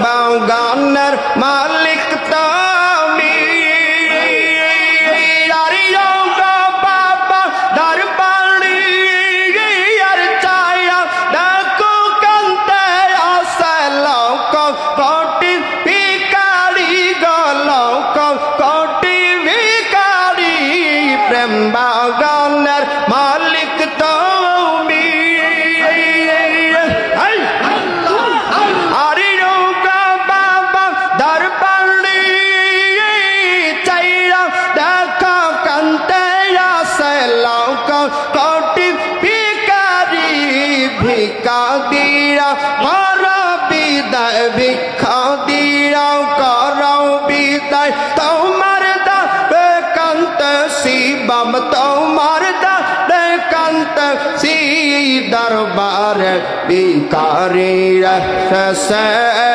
বাগানের মালিক তুমি আরিও গো বাবা দরবারি আর চায়া দেখো কান্তে আসে লোক কোটি ভিখারি গো লোক কোটি ভিখারি প্রেম বাগানের মালিক তুমি আরিও গো বাবা দরবারি চাইয়া দেখো কান্তে আসে লোক কোটি ভিখারি ভিক্ষা দিয়া কর বিদায় ভিক্ষা দিয়া কর বিদায় তোমার দাবে কান্ত শিবম তোমার দাবে কান্ত সি দরবার ভিখারি রসে